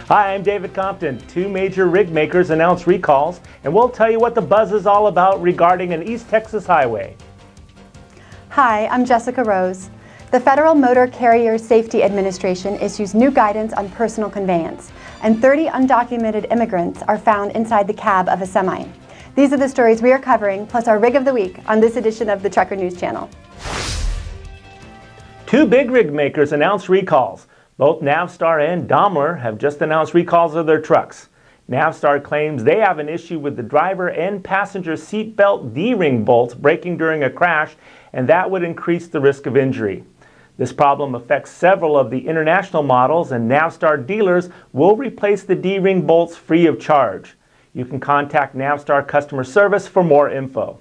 Hi, I'm David Compton. Two major rig makers announced recalls, and we'll tell you what the buzz is all about regarding an East Texas highway. Hi, I'm Jessica Rose. The Federal Motor Carrier Safety Administration issues new guidance on personal conveyance, and 30 undocumented immigrants are found inside the cab of a semi. These are the stories we are covering, plus our Rig of the Week on this edition of the Trucker News Channel. Two big rig makers announced recalls. Both Navstar and Daimler have just announced recalls of their trucks. Navstar claims they have an issue with the driver and passenger seatbelt D-ring bolts breaking during a crash, and that would increase the risk of injury. This problem affects several of the international models, and Navstar dealers will replace the D-ring bolts free of charge. You can contact Navstar customer service for more info.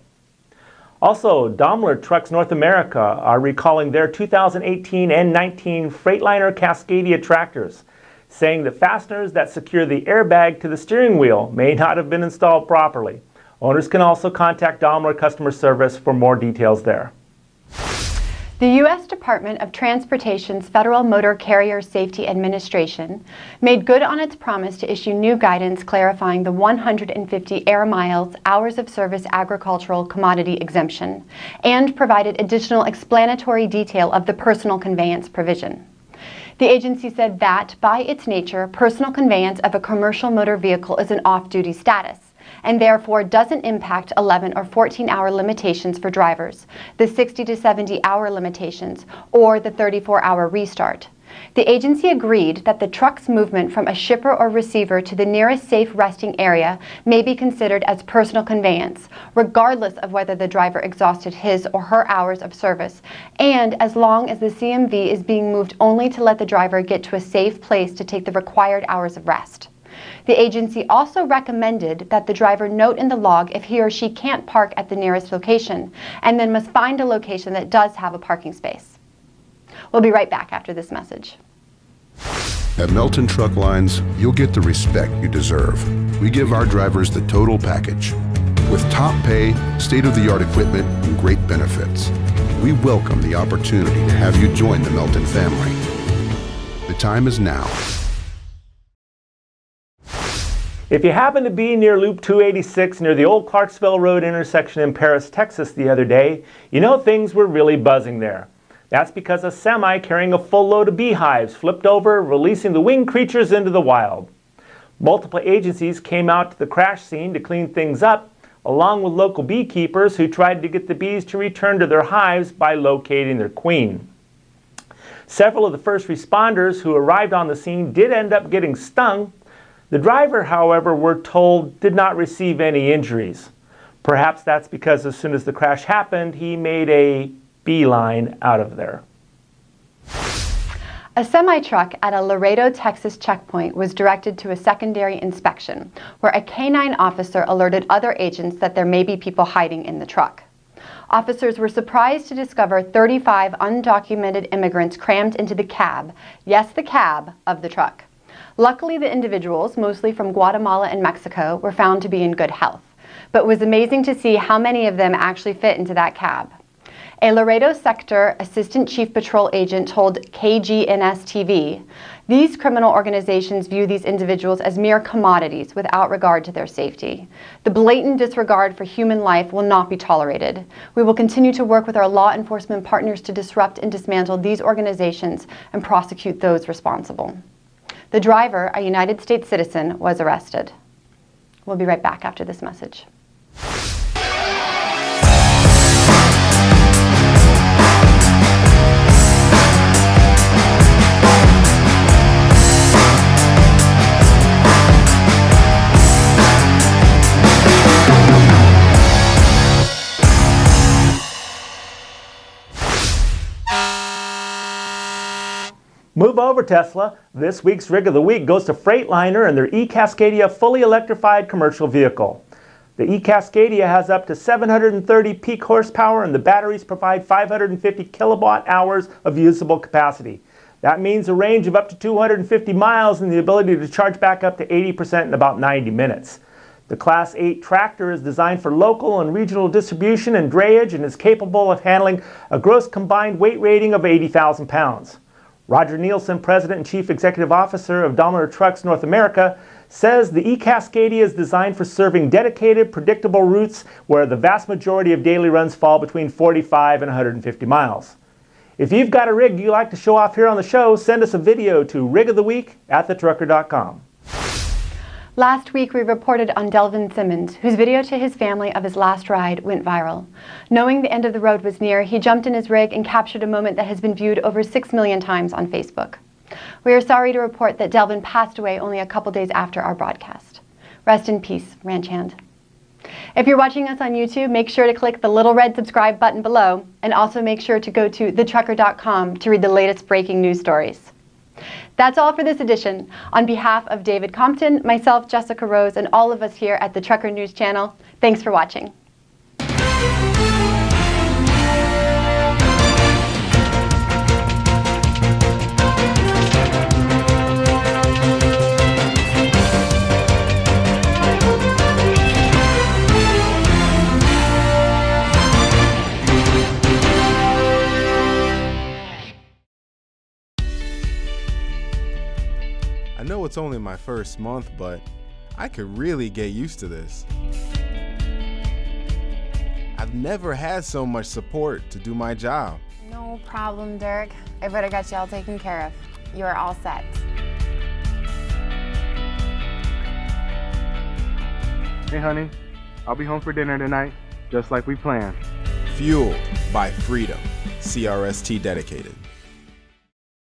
Also, Daimler Trucks North America are recalling their 2018 and 19 Freightliner Cascadia tractors, saying that fasteners that secure the airbag to the steering wheel may not have been installed properly. Owners can also contact Daimler customer service for more details there. The U.S. Department of Transportation's Federal Motor Carrier Safety Administration made good on its promise to issue new guidance clarifying the 150 air miles hours of service agricultural commodity exemption and provided additional explanatory detail of the personal conveyance provision. The agency said that, by its nature, personal conveyance of a commercial motor vehicle is an off-duty status, and therefore doesn't impact 11 or 14-hour limitations for drivers, the 60 to 70-hour limitations, or the 34-hour restart. The agency agreed that the truck's movement from a shipper or receiver to the nearest safe resting area may be considered as personal conveyance, regardless of whether the driver exhausted his or her hours of service, and as long as the CMV is being moved only to let the driver get to a safe place to take the required hours of rest. The agency also recommended that the driver note in the log if he or she can't park at the nearest location, and then must find a location that does have a parking space. We'll be right back after this message. At Melton Truck Lines, you'll get the respect you deserve. We give our drivers the total package. With top pay, state-of-the-art equipment, and great benefits. We welcome the opportunity to have you join the Melton family. The time is now. If you happen to be near Loop 286 near the old Clarksville Road intersection in Paris, Texas the other day, you know things were really buzzing there. That's because a semi carrying a full load of beehives flipped over, releasing the winged creatures into the wild. Multiple agencies came out to the crash scene to clean things up, along with local beekeepers who tried to get the bees to return to their hives by locating their queen. Several of the first responders who arrived on the scene did end up getting stung. The driver, however, we're told, did not receive any injuries. Perhaps that's because as soon as the crash happened, he made a beeline out of there. A semi-truck at a Laredo, Texas checkpoint was directed to a secondary inspection, where a canine officer alerted other agents that there may be people hiding in the truck. Officers were surprised to discover 35 undocumented immigrants crammed into the cab, yes, the cab, of the truck. Luckily, the individuals, mostly from Guatemala and Mexico, were found to be in good health, but it was amazing to see how many of them actually fit into that cab. A Laredo Sector Assistant Chief Patrol Agent told KGNS-TV, "These criminal organizations view these individuals as mere commodities without regard to their safety. The blatant disregard for human life will not be tolerated. We will continue to work with our law enforcement partners to disrupt and dismantle these organizations and prosecute those responsible." The driver, a United States citizen, was arrested. We'll be right back after this message. Move over, Tesla. This week's Rig of the Week goes to Freightliner and their e-Cascadia fully electrified commercial vehicle. The e-Cascadia has up to 730 peak horsepower, and the batteries provide 550 kilowatt hours of usable capacity. That means a range of up to 250 miles and the ability to charge back up to 80% in about 90 minutes. The Class 8 tractor is designed for local and regional distribution and drayage and is capable of handling a gross combined weight rating of 80,000 pounds. Roger Nielsen, President and Chief Executive Officer of Daimler Trucks North America, says the e-Cascadia is designed for serving dedicated, predictable routes where the vast majority of daily runs fall between 45 and 150 miles. If you've got a rig you'd like to show off here on the show, send us a video to rigoftheweek@thetrucker.com. Last week, we reported on Delvin Simmons, whose video to his family of his last ride went viral. Knowing the end of the road was near, he jumped in his rig and captured a moment that has been viewed over 6 million times on Facebook. We are sorry to report that Delvin passed away only a couple days after our broadcast. Rest in peace, ranch hand. If you're watching us on YouTube, make sure to click the little red subscribe button below, and also make sure to go to thetrucker.com to read the latest breaking news stories. That's all for this edition. On behalf of David Compton, myself, Jessica Rose, and all of us here at the Trucker News Channel, thanks for watching. I know it's only my first month, but I could really get used to this. I've never had so much support to do my job. No problem, Dirk. I better got you all taken care of. You are all set. Hey honey, I'll be home for dinner tonight, just like we planned. Fueled by freedom. CRST dedicated.